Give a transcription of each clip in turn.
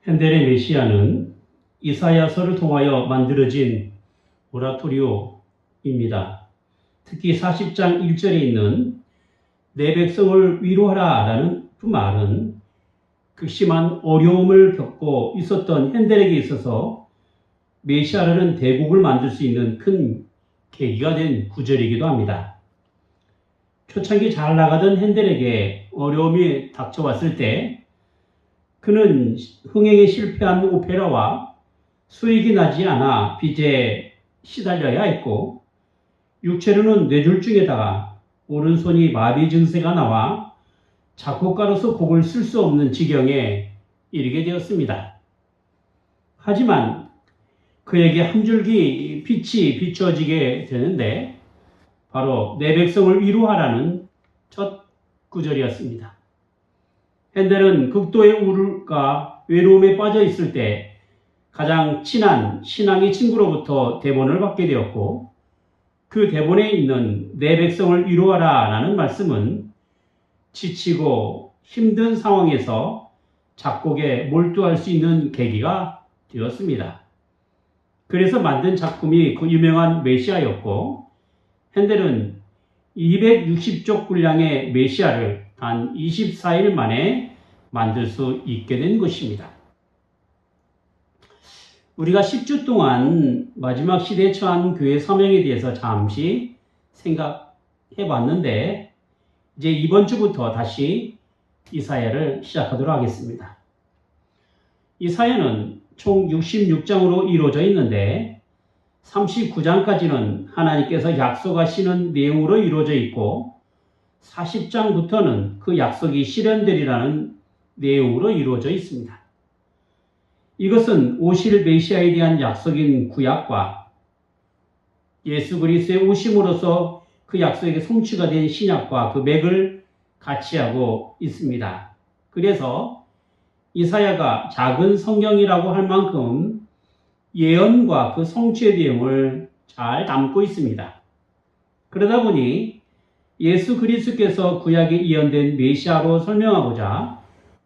현대의 메시아는 이사야서를 통하여 만들어진 오라토리오입니다. 특히 40장 1절에 있는 내 백성을 위로하라 라는 그 말은 극심한 어려움을 겪고 있었던 현대에게 있어서 메시아라는 대국을 만들 수 있는 큰 계기가 된 구절이기도 합니다. 초창기 잘 나가던 현대에게 어려움이 닥쳐왔을 때 그는 흥행에 실패한 오페라와 수익이 나지 않아 빚에 시달려야 했고, 육체로는 뇌졸중에다가 오른손이 마비 증세가 나와 작곡가로서 곡을 쓸 수 없는 지경에 이르게 되었습니다. 하지만 그에게 한 줄기 빛이 비추어지게 되는데 바로 내 백성을 위로하라는 첫 구절이었습니다. 핸델은 극도의 우울과 외로움에 빠져 있을 때 가장 친한 신앙의 친구로부터 대본을 받게 되었고, 그 대본에 있는 내 백성을 위로하라 라는 말씀은 지치고 힘든 상황에서 작곡에 몰두할 수 있는 계기가 되었습니다. 그래서 만든 작품이 그 유명한 메시아였고, 핸델은 260쪽 분량의 메시아를 단 24일 만에 만들 수 있게 된 것입니다. 우리가 10주 동안 마지막 시대에 처한 교회 사명에 대해서 잠시 생각해 봤는데, 이제 이번 주부터 다시 이사야를 시작하도록 하겠습니다. 이사야는 총 66장으로 이루어져 있는데 39장까지는 하나님께서 약속하시는 내용으로 이루어져 있고 40장부터는 그 약속이 실현되리라는 내용으로 이루어져 있습니다. 이것은 오실 메시아에 대한 약속인 구약과 예수 그리스도의 오심으로써 그 약속이 성취가 된 신약과 그 맥을 같이 하고 있습니다. 그래서 이사야가 작은 성경이라고 할 만큼 예언과 그 성취의 내용을 잘 담고 있습니다. 그러다 보니 예수 그리스도께서 구약에 예언된 메시아로 설명하고자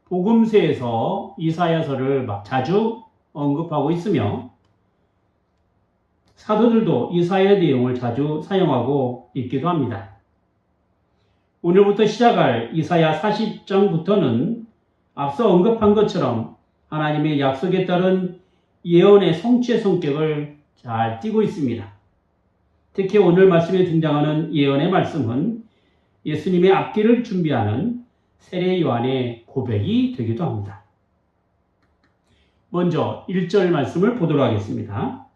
복음서에서 이사야서를 자주 언급하고 있으며 사도들도 이사야의 내용을 자주 사용하고 있기도 합니다. 오늘부터 시작할 이사야 40장부터는 앞서 언급한 것처럼 하나님의 약속에 따른 예언의 성취의 성격을 잘 띠고 있습니다. 특히 오늘 말씀에 등장하는 예언의 말씀은 예수님의 앞길을 준비하는 세례 요한의 고백이 되기도 합니다. 먼저 1절 말씀을 보도록 하겠습니다.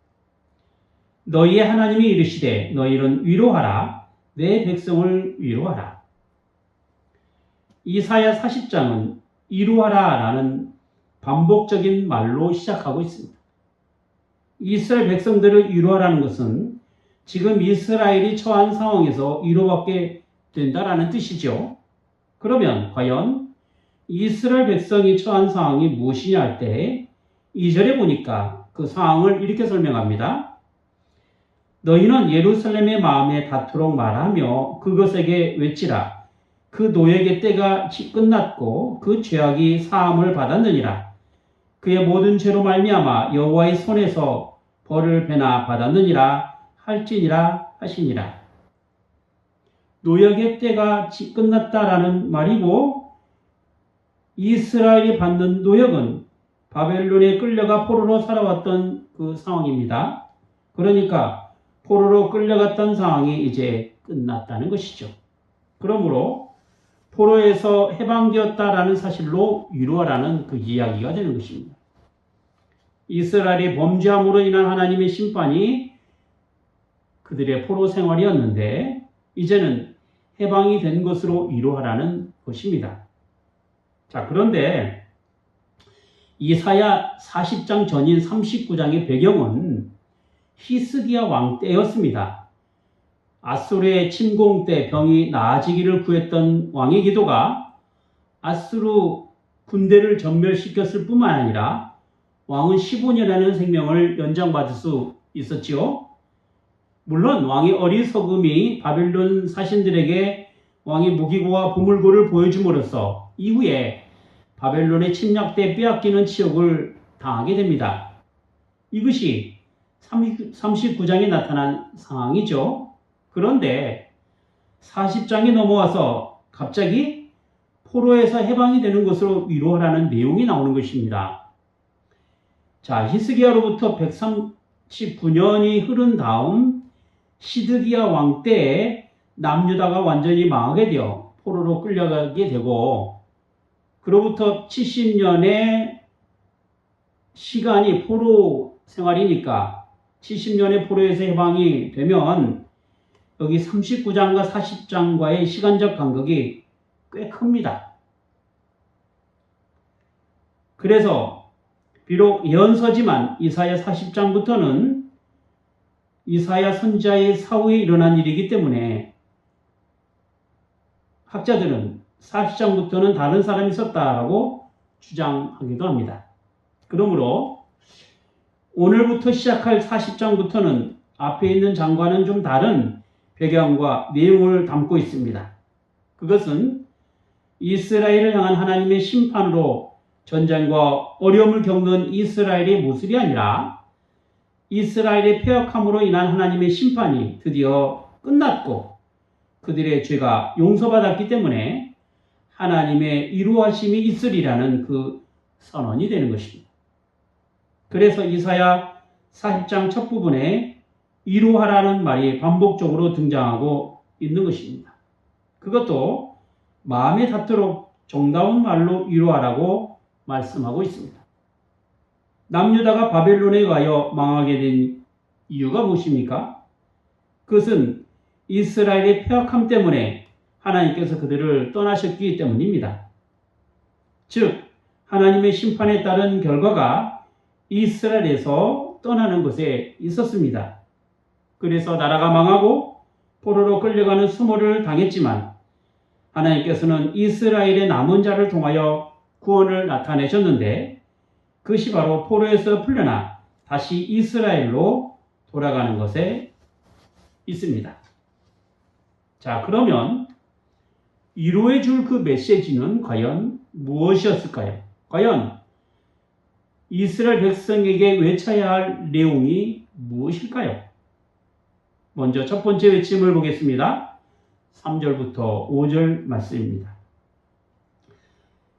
너희의 하나님이 이르시되 너희는 위로하라, 내 백성을 위로하라. 이사야 40장은 위로하라 라는 반복적인 말로 시작하고 있습니다. 이스라엘 백성들을 위로하라는 것은 지금 이스라엘이 처한 상황에서 위로받게 된다라는 뜻이죠. 그러면 과연 이스라엘 백성이 처한 상황이 무엇이냐 할 때 2절에 보니까 그 상황을 이렇게 설명합니다. 너희는 예루살렘의 마음에 닿도록 말하며 그것에게 외치라. 그 노역의 때가 끝났고 그 죄악이 사함을 받았느니라. 그의 모든 죄로 말미암아 여호와의 손에서 벌을 배나 받았느니라 할지니라 하시니라. 노역의 때가 끝났다라는 말이고, 이스라엘이 받는 노역은 바벨론에 끌려가 포로로 살아왔던 그 상황입니다. 그러니까 포로로 끌려갔던 상황이 이제 끝났다는 것이죠. 그러므로 포로에서 해방되었다라는 사실로 위로하라는 그 이야기가 되는 것입니다. 이스라엘이 범죄함으로 인한 하나님의 심판이 그들의 포로 생활이었는데 이제는 해방이 된 것으로 위로하라는 것입니다. 자, 그런데 이사야 40장 전인 39장의 배경은 히스기야 왕 때였습니다. 아수르의 침공 때 병이 나아지기를 구했던 왕의 기도가 아수르 군대를 전멸시켰을 뿐만 아니라 왕은 15년이라는 생명을 연장받을 수 있었지요. 물론 왕의 어리석음이 바벨론 사신들에게 왕의 무기고와 보물고를 보여줌으로써 이후에 바벨론의 침략 때 빼앗기는 치욕을 당하게 됩니다. 이것이 39장에 나타난 상황이죠. 그런데 40장에 넘어와서 갑자기 포로에서 해방이 되는 것으로 위로하라는 내용이 나오는 것입니다. 자, 히스기야로부터 139년이 흐른 다음 시드기야 왕 때에 남유다가 완전히 망하게 되어 포로로 끌려가게 되고, 그로부터 70년의 시간이 포로 생활이니까 70년의 포로에서 해방이 되면 여기 39장과 40장과의 시간적 간격이 꽤 큽니다. 그래서 비록 예언서지만 이사야 40장부터는 이사야 선지자의 사후에 일어난 일이기 때문에 학자들은 40장부터는 다른 사람이 썼다라고 주장하기도 합니다. 그러므로 오늘부터 시작할 40장부터는 앞에 있는 장과는 좀 다른 배경과 내용을 담고 있습니다. 그것은 이스라엘을 향한 하나님의 심판으로 전쟁과 어려움을 겪는 이스라엘의 모습이 아니라 이스라엘의 패역함으로 인한 하나님의 심판이 드디어 끝났고 그들의 죄가 용서받았기 때문에 하나님의 이루어심이 있으리라는 그 선언이 되는 것입니다. 그래서 이사야 40장 첫 부분에 이루하라는 말이 반복적으로 등장하고 있는 것입니다. 그것도 마음에 닿도록 정다운 말로 이루하라고 말씀하고 있습니다. 남유다가 바벨론에 가여 망하게 된 이유가 무엇입니까? 그것은 이스라엘의 패역함 때문에 하나님께서 그들을 떠나셨기 때문입니다. 즉 하나님의 심판에 따른 결과가 이스라엘에서 떠나는 것에 있었습니다. 그래서 나라가 망하고 포로로 끌려가는 수모를 당했지만 하나님께서는 이스라엘의 남은 자를 통하여 구원을 나타내셨는데 그것이 바로 포로에서 풀려나 다시 이스라엘로 돌아가는 것에 있습니다. 자, 그러면 위로해 줄 그 메시지는 과연 무엇이었을까요? 과연 이스라엘 백성에게 외쳐야 할 내용이 무엇일까요? 먼저 첫 번째 외침을 보겠습니다. 3절부터 5절 말씀입니다.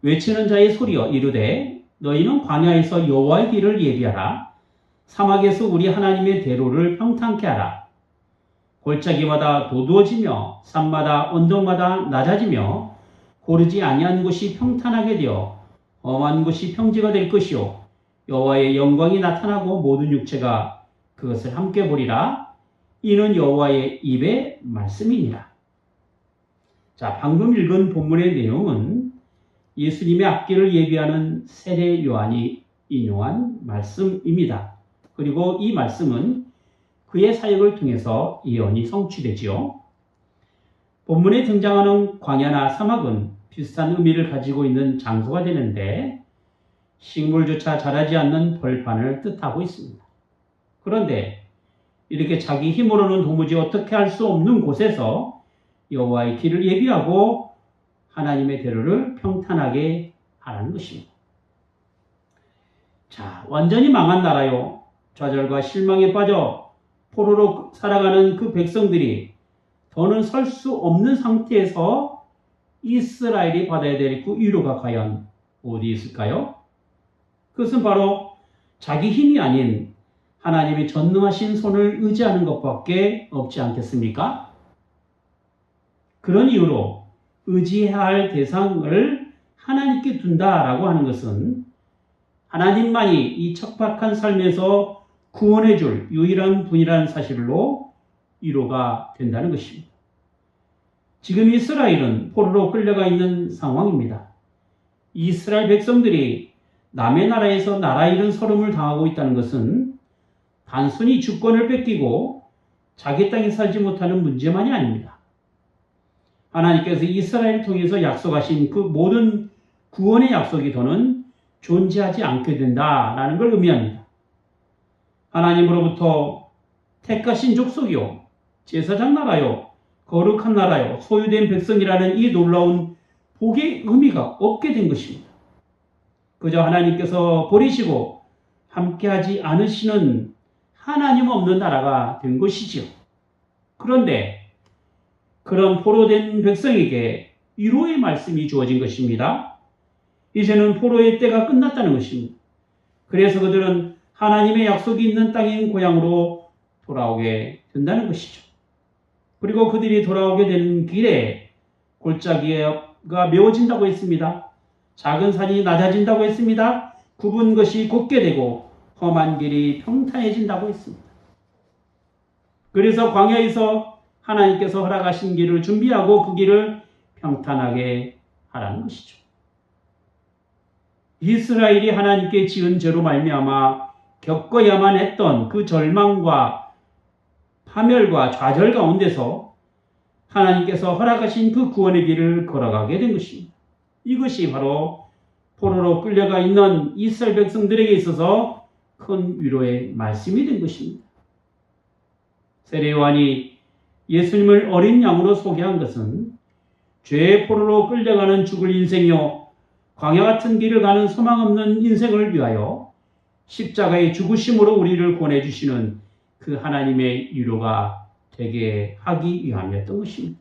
외치는 자의 소리여 이르되 너희는 광야에서 여호와의 길을 예비하라. 사막에서 우리 하나님의 대로를 평탄케 하라. 골짜기마다 도두어지며 산마다 언덕마다 낮아지며 고르지 아니한 곳이 평탄하게 되어 험한 곳이 평지가 될 것이요 여호와의 영광이 나타나고 모든 육체가 그것을 함께 보리라. 이는 여호와의 입의 말씀이니라. 자, 방금 읽은 본문의 내용은 예수님의 앞길을 예비하는 세례 요한이 인용한 말씀입니다. 그리고 이 말씀은 그의 사역을 통해서 예언이 성취되지요. 본문에 등장하는 광야나 사막은 비슷한 의미를 가지고 있는 장소가 되는데 식물조차 자라지 않는 벌판을 뜻하고 있습니다. 그런데 이렇게 자기 힘으로는 도무지 어떻게 할 수 없는 곳에서 여호와의 길을 예비하고 하나님의 대로를 평탄하게 하라는 것입니다. 자, 완전히 망한 나라요. 좌절과 실망에 빠져 포로로 살아가는 그 백성들이 더는 설 수 없는 상태에서 이스라엘이 받아야 될 그 위로가 과연 어디 있을까요? 그것은 바로 자기 힘이 아닌 하나님의 전능하신 손을 의지하는 것밖에 없지 않겠습니까? 그런 이유로 의지해야 할 대상을 하나님께 둔다라고 하는 것은 하나님만이 이 척박한 삶에서 구원해 줄 유일한 분이라는 사실로 위로가 된다는 것입니다. 지금 이스라엘은 포로로 끌려가 있는 상황입니다. 이스라엘 백성들이 남의 나라에서 나라 잃은 서름을 당하고 있다는 것은 단순히 주권을 뺏기고 자기 땅에 살지 못하는 문제만이 아닙니다. 하나님께서 이스라엘을 통해서 약속하신 그 모든 구원의 약속이 더는 존재하지 않게 된다라는 걸 의미합니다. 하나님으로부터 택하신 족속이요, 제사장 나라요, 거룩한 나라요, 소유된 백성이라는 이 놀라운 복의 의미가 없게 된 것입니다. 그저 하나님께서 버리시고 함께하지 않으시는 하나님 없는 나라가 된 것이지요. 그런데 그런 포로된 백성에게 위로의 말씀이 주어진 것입니다. 이제는 포로의 때가 끝났다는 것입니다. 그래서 그들은 하나님의 약속이 있는 땅인 고향으로 돌아오게 된다는 것이죠. 그리고 그들이 돌아오게 되는 길에 골짜기가 메워진다고 했습니다. 작은 산이 낮아진다고 했습니다. 굽은 것이 곱게 되고 험한 길이 평탄해진다고 했습니다. 그래서 광야에서 하나님께서 허락하신 길을 준비하고 그 길을 평탄하게 하라는 것이죠. 이스라엘이 하나님께 지은 죄로 말미암아 겪어야만 했던 그 절망과 파멸과 좌절 가운데서 하나님께서 허락하신 그 구원의 길을 걸어가게 된 것입니다. 이것이 바로 포로로 끌려가 있는 이스라엘 백성들에게 있어서 큰 위로의 말씀이 된 것입니다. 세례 요한이 예수님을 어린 양으로 소개한 것은 죄의 포로로 끌려가는 죽을 인생이요 광야 같은 길을 가는 소망 없는 인생을 위하여 십자가의 죽으심으로 우리를 구원해 주시는 그 하나님의 위로가 되게 하기 위함이었던 것입니다.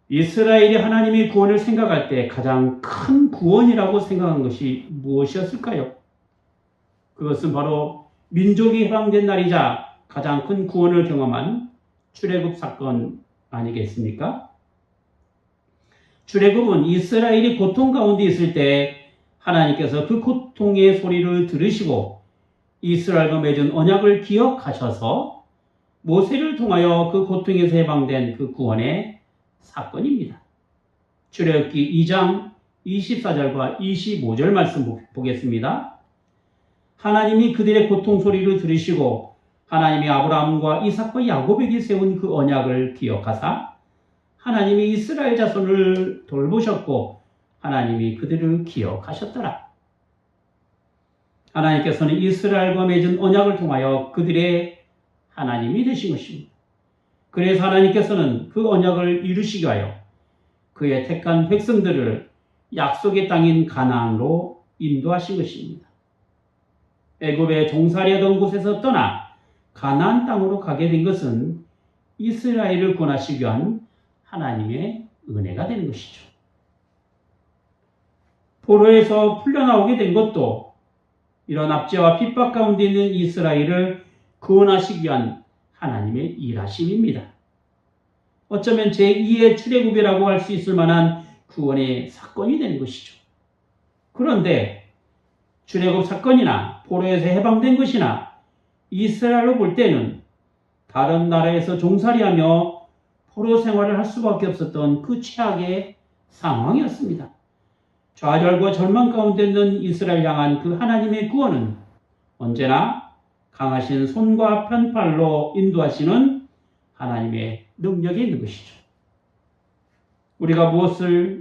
이스라엘이 하나님의 구원을 생각할 때 가장 큰 구원이라고 생각한 것이 무엇이었을까요? 그것은 바로 민족이 해방된 날이자 가장 큰 구원을 경험한 출애굽 사건 아니겠습니까? 출애굽은 이스라엘이 고통 가운데 있을 때 하나님께서 그 고통의 소리를 들으시고 이스라엘과 맺은 언약을 기억하셔서 모세를 통하여 그 고통에서 해방된 그 구원의 사건입니다. 출애굽기 2장 24절과 25절 말씀 보겠습니다. 하나님이 그들의 고통 소리를 들으시고 하나님이 아브라함과 이삭과 야곱에게 세운 그 언약을 기억하사 하나님이 이스라엘 자손을 돌보셨고 하나님이 그들을 기억하셨더라. 하나님께서는 이스라엘과 맺은 언약을 통하여 그들의 하나님이 되신 것입니다. 그래서 하나님께서는 그 언약을 이루시기 위하여 그의 택한 백성들을 약속의 땅인 가나안으로 인도하신 것입니다. 애굽에 종살이하던 곳에서 떠나 가나안 땅으로 가게 된 것은 이스라엘을 구원하시기 위한 하나님의 은혜가 되는 것이죠. 포로에서 풀려나오게 된 것도 이런 압제와 핍박 가운데 있는 이스라엘을 구원하시기 위한 하나님의 일하심입니다. 어쩌면 제2의 출애굽이라고 할 수 있을 만한 구원의 사건이 되는 것이죠. 그런데 출애굽 사건이나 포로에서 해방된 것이나 이스라엘로 볼 때는 다른 나라에서 종살이하며 포로 생활을 할 수밖에 없었던 그 최악의 상황이었습니다. 좌절과 절망 가운데 있는 이스라엘 향한 그 하나님의 구원은 언제나 강하신 손과 편팔로 인도하시는 하나님의 능력이 있는 것이죠. 우리가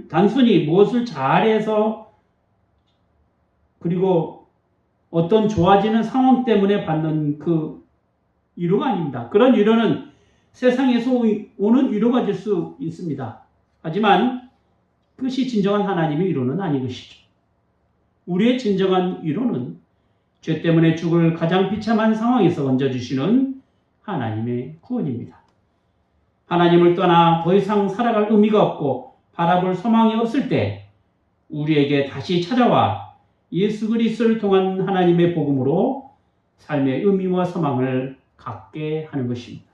단순히 무엇을 잘해서 그리고 어떤 좋아지는 상황 때문에 받는 그 위로가 아닙니다. 그런 위로는 세상에서 오는 위로가 될 수 있습니다. 하지만 그것이 진정한 하나님의 위로는 아닌 것이죠. 우리의 진정한 위로는 죄 때문에 죽을 가장 비참한 상황에서 얹어주시는 하나님의 구원입니다. 하나님을 떠나 더 이상 살아갈 의미가 없고 바라볼 소망이 없을 때 우리에게 다시 찾아와 예수 그리스도를 통한 하나님의 복음으로 삶의 의미와 소망을 갖게 하는 것입니다.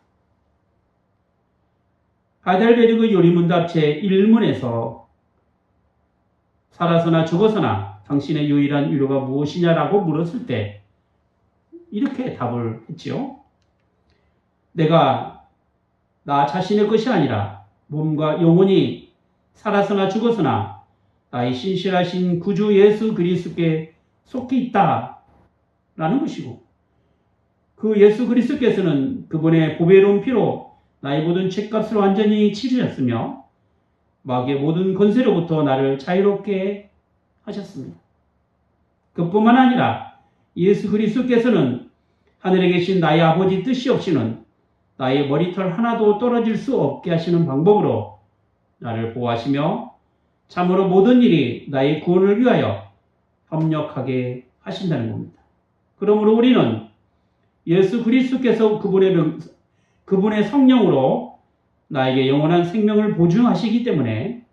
하델베르그 요리문답 제1문에서 살아서나 죽어서나 당신의 유일한 위로가 무엇이냐라고 물었을 때 이렇게 답을 했지요. 내가 나 자신의 것이 아니라 몸과 영혼이 살아서나 죽어서나 나의 신실하신 구주 예수 그리스도께 속해 있다라는 것이고 그 예수 그리스도께서는 그분의 보배로운 피로 나의 모든 죄값을 완전히 치르셨으며 마귀의 모든 권세로부터 나를 자유롭게 하셨습니다. 그뿐만 아니라 예수 그리스도께서는 하늘에 계신 나의 아버지 뜻이 없이는 나의 머리털 하나도 떨어질 수 없게 하시는 방법으로 나를 보호하시며 참으로 모든 일이 나의 구원을 위하여 협력하게 하신다는 겁니다. 그러므로 우리는 예수 그리스도께서 그분의 성령으로 나에게 영원한 생명을 보증하시기 때문에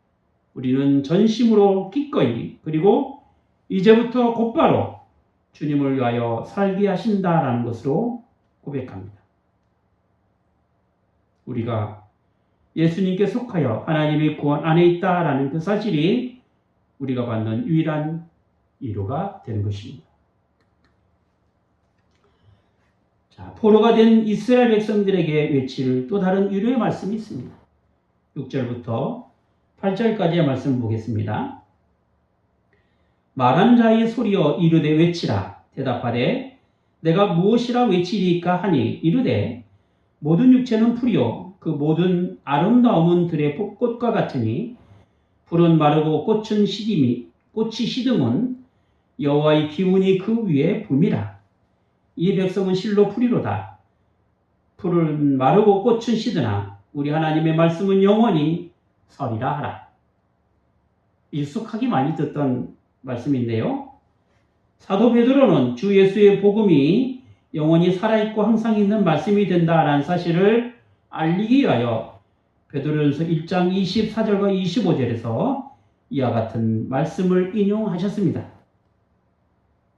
우리는 전심으로 기꺼이 그리고 이제부터 곧바로 주님을 위하여 살게 하신다라는 것으로 고백합니다. 우리가 예수님께 속하여 하나님의 구원 안에 있다라는 그 사실이 우리가 받는 유일한 위로가 되는 것입니다. 자, 포로가 된 이스라엘 백성들에게 외칠 또 다른 위로의 말씀이 있습니다. 6절부터 8절까지의 말씀을 보겠습니다. 말하는 자의 소리여 이르되 외치라. 대답하되 내가 무엇이라 외치리까 하니 이르되 모든 육체는 풀이요 그 모든 아름다움은 들의 꽃과 같으니 풀은 마르고 꽃이 시듬은 여호와의 기운이 그 위에 붐이라. 이 백성은 실로 풀이로다. 풀은 마르고 꽃은 시드나 우리 하나님의 말씀은 영원히 서리라 하라. 익숙하게 많이 듣던 말씀인데요. 사도 베드로는 주 예수의 복음이 영원히 살아있고 항상 있는 말씀이 된다라는 사실을 알리기 위하여 베드로전서 1장 24절과 25절에서 이와 같은 말씀을 인용하셨습니다.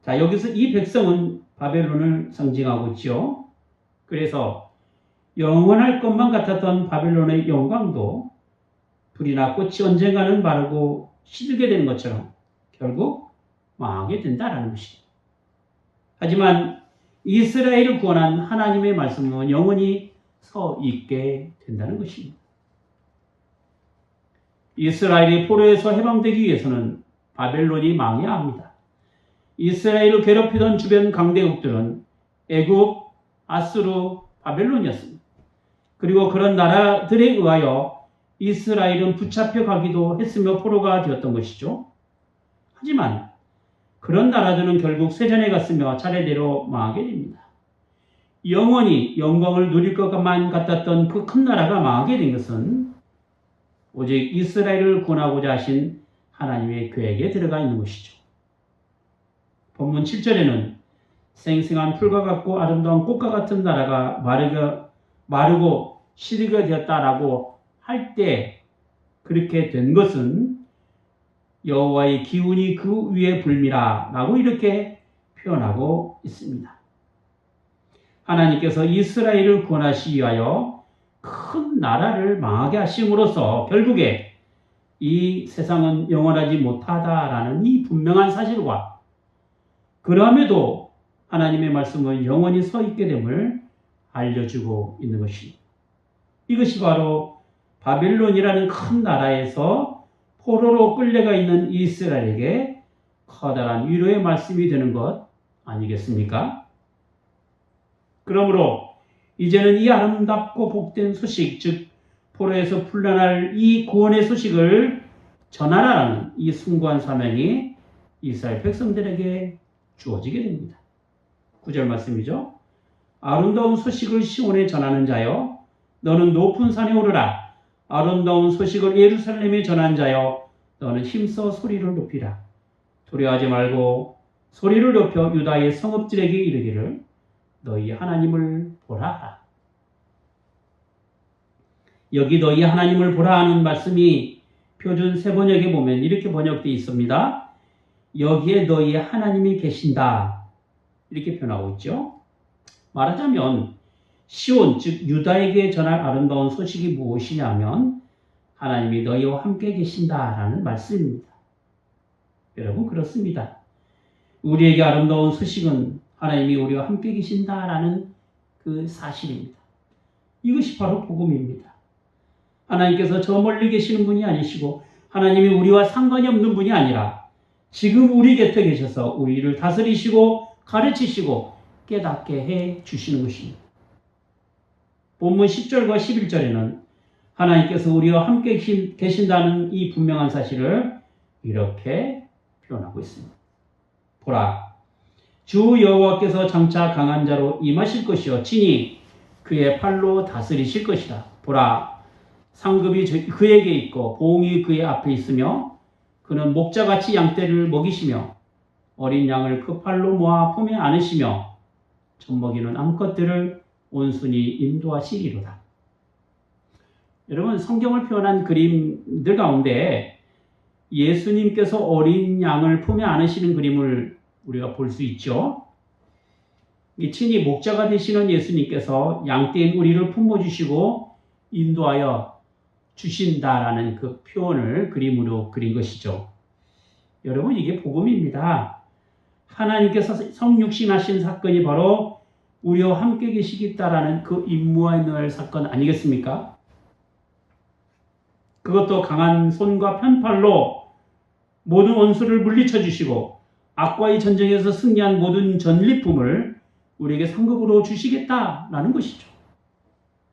자, 여기서 이 백성은 바벨론을 상징하고 있죠. 그래서 영원할 것만 같았던 바벨론의 영광도 불이나 꽃이 언젠가는 마르고 시들게 되는 것처럼 결국 망하게 된다라는 것입니다. 하지만 이스라엘을 구원한 하나님의 말씀은 영원히 서 있게 된다는 것입니다. 이스라엘이 포로에서 해방되기 위해서는 바벨론이 망해야 합니다. 이스라엘을 괴롭히던 주변 강대국들은 애굽, 아수르, 바벨론이었습니다. 그리고 그런 나라들에 의하여 이스라엘은 붙잡혀 가기도 했으며 포로가 되었던 것이죠. 하지만 그런 나라들은 결국 쇠전에 갔으며 차례대로 망하게 됩니다. 영원히 영광을 누릴 것만 같았던 그 큰 나라가 망하게 된 것은 오직 이스라엘을 구원하고자 하신 하나님의 계획에 들어가 있는 것이죠. 본문 7절에는 생생한 풀과 같고 아름다운 꽃과 같은 나라가 마르고 시들게 되었다라고 할 때 그렇게 된 것은 여호와의 기운이 그 위에 불미라 라고 이렇게 표현하고 있습니다. 하나님께서 이스라엘을 구원하시기 위하여 큰 나라를 망하게 하심으로써 결국에 이 세상은 영원하지 못하다라는 이 분명한 사실과 그럼에도 하나님의 말씀은 영원히 서 있게 됨을 알려주고 있는 것입니다. 이것이 바로 바벨론이라는 큰 나라에서 포로로 끌려가 있는 이스라엘에게 커다란 위로의 말씀이 되는 것 아니겠습니까? 그러므로 이제는 이 아름답고 복된 소식, 즉 포로에서 풀려날 이 구원의 소식을 전하라는 이 숭고한 사명이 이스라엘 백성들에게 주어지게 됩니다. 9절 말씀이죠. 아름다운 소식을 시온에 전하는 자여 너는 높은 산에 오르라. 아름다운 소식을 예루살렘에 전한 자여 너는 힘써 소리를 높이라. 두려워하지 말고 소리를 높여 유다의 성읍들에게 이르기를 너희 하나님을 보라. 여기 너희 하나님을 보라 하는 말씀이 표준 세번역에 보면 이렇게 번역되어 있습니다. 여기에 너희 하나님이 계신다. 이렇게 표현하고 있죠. 말하자면 시온 즉 유다에게 전할 아름다운 소식이 무엇이냐면 하나님이 너희와 함께 계신다라는 말씀입니다. 여러분 그렇습니다. 우리에게 아름다운 소식은 하나님이 우리와 함께 계신다라는 그 사실입니다. 이것이 바로 복음입니다. 하나님께서 저 멀리 계시는 분이 아니시고 하나님이 우리와 상관이 없는 분이 아니라 지금 우리 곁에 계셔서 우리를 다스리시고 가르치시고 깨닫게 해 주시는 것입니다. 본문 10절과 11절에는 하나님께서 우리와 함께 계신다는 이 분명한 사실을 이렇게 표현하고 있습니다. 보라, 주 여호와께서 장차 강한 자로 임하실 것이요 친히 그의 팔로 다스리실 것이다. 보라, 상급이 그에게 있고 보응이 그의 앞에 있으며 그는 목자같이 양떼를 먹이시며 어린 양을 그 팔로 모아 품에 안으시며 젖먹이는 암컷들을 온순히 인도하시리로다. 여러분, 성경을 표현한 그림들 가운데 예수님께서 어린 양을 품에 안으시는 그림을 우리가 볼 수 있죠. 친히 목자가 되시는 예수님께서 양떼인 우리를 품어주시고 인도하여 주신다라는 그 표현을 그림으로 그린 것이죠. 여러분, 이게 복음입니다. 하나님께서 성육신하신 사건이 바로 우리와 함께 계시겠다라는 그 임무와의 사건 아니겠습니까? 그것도 강한 손과 편팔로 모든 원수를 물리쳐 주시고 악과의 전쟁에서 승리한 모든 전리품을 우리에게 상급으로 주시겠다라는 것이죠.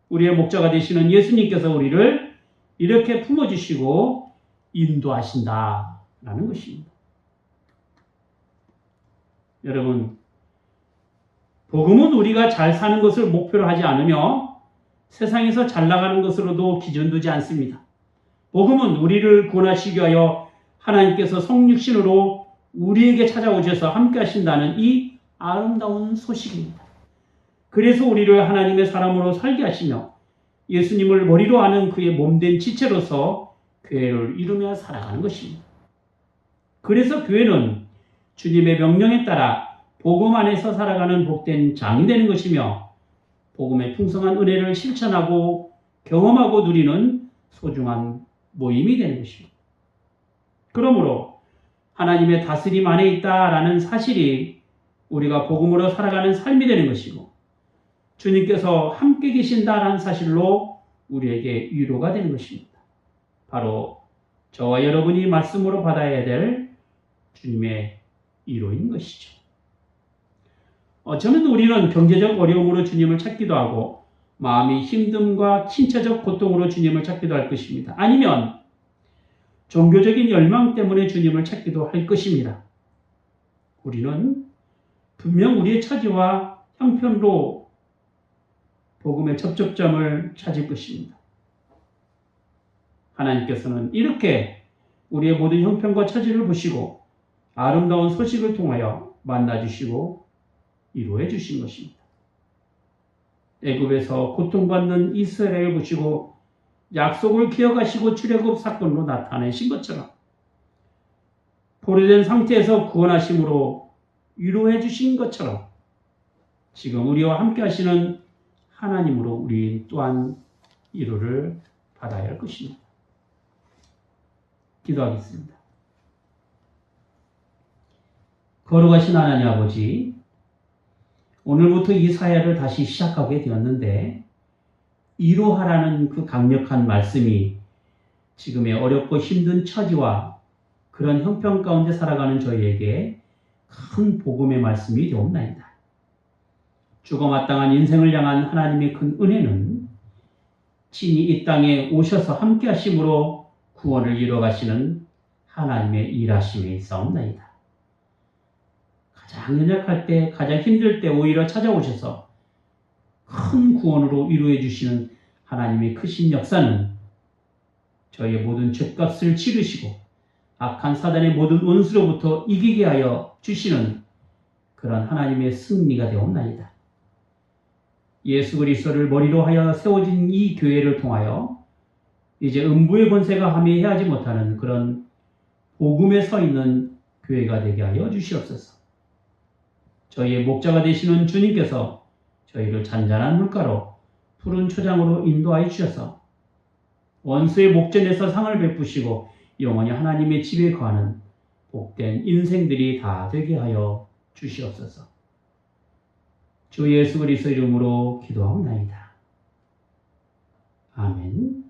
우리의 목자가 되시는 예수님께서 우리를 이렇게 품어주시고 인도하신다라는 것입니다. 여러분, 복음은 우리가 잘 사는 것을 목표로 하지 않으며 세상에서 잘 나가는 것으로도 기준 두지 않습니다. 복음은 우리를 구원하시기 위하여 하나님께서 성육신으로 우리에게 찾아오셔서 함께 하신다는 이 아름다운 소식입니다. 그래서 우리를 하나님의 사람으로 살게 하시며 예수님을 머리로 아는 그의 몸된 지체로서 교회를 이루며 살아가는 것입니다. 그래서 교회는 주님의 명령에 따라 복음 안에서 살아가는 복된 장이 되는 것이며 복음의 풍성한 은혜를 실천하고 경험하고 누리는 소중한 모임이 되는 것입니다. 그러므로 하나님의 다스림 안에 있다라는 사실이 우리가 복음으로 살아가는 삶이 되는 것이고 주님께서 함께 계신다라는 사실로 우리에게 위로가 되는 것입니다. 바로 저와 여러분이 말씀으로 받아야 될 주님의 위로인 것이죠. 저는 우리는 경제적 어려움으로 주님을 찾기도 하고 마음이 힘듦과 신체적 고통으로 주님을 찾기도 할 것입니다. 아니면 종교적인 열망 때문에 주님을 찾기도 할 것입니다. 우리는 분명 우리의 처지와 형편으로 복음의 접촉점을 찾을 것입니다. 하나님께서는 이렇게 우리의 모든 형편과 처지를 보시고 아름다운 소식을 통하여 만나주시고 위로해 주신 것입니다. 애굽에서 고통받는 이스라엘을 보시고 약속을 기억하시고 출애굽 사건으로 나타내신 것처럼 포로된 상태에서 구원하심으로 위로해 주신 것처럼 지금 우리와 함께 하시는 하나님으로 우리 또한 위로를 받아야 할 것입니다. 기도하겠습니다. 거룩하신 하나님 아버지, 오늘부터 이 사회를 다시 시작하게 되었는데 위로하라는 그 강력한 말씀이 지금의 어렵고 힘든 처지와 그런 형편 가운데 살아가는 저희에게 큰 복음의 말씀이 되옵나이다. 죽어마땅한 인생을 향한 하나님의 큰 은혜는 친히 이 땅에 오셔서 함께 하심으로 구원을 이뤄가시는 하나님의 일하심에 있사옵나이다. 가장 연약할 때, 가장 힘들 때 오히려 찾아오셔서 큰 구원으로 이루어 주시는 하나님의 크신 역사는 저희의 모든 죄값을 치르시고 악한 사단의 모든 원수로부터 이기게 하여 주시는 그런 하나님의 승리가 되옵나이다. 예수 그리스도를 머리로 하여 세워진 이 교회를 통하여 이제 음부의 권세가 함에 해하지 못하는 그런 복음에 서 있는 교회가 되게 하여 주시옵소서. 저희의 목자가 되시는 주님께서 저희를 잔잔한 물가로 푸른 초장으로 인도하여 주셔서 원수의 목전에서 상을 베푸시고 영원히 하나님의 집에 거하는 복된 인생들이 다 되게 하여 주시옵소서. 주 예수 그리스도 이름으로 기도하옵나이다. 아멘.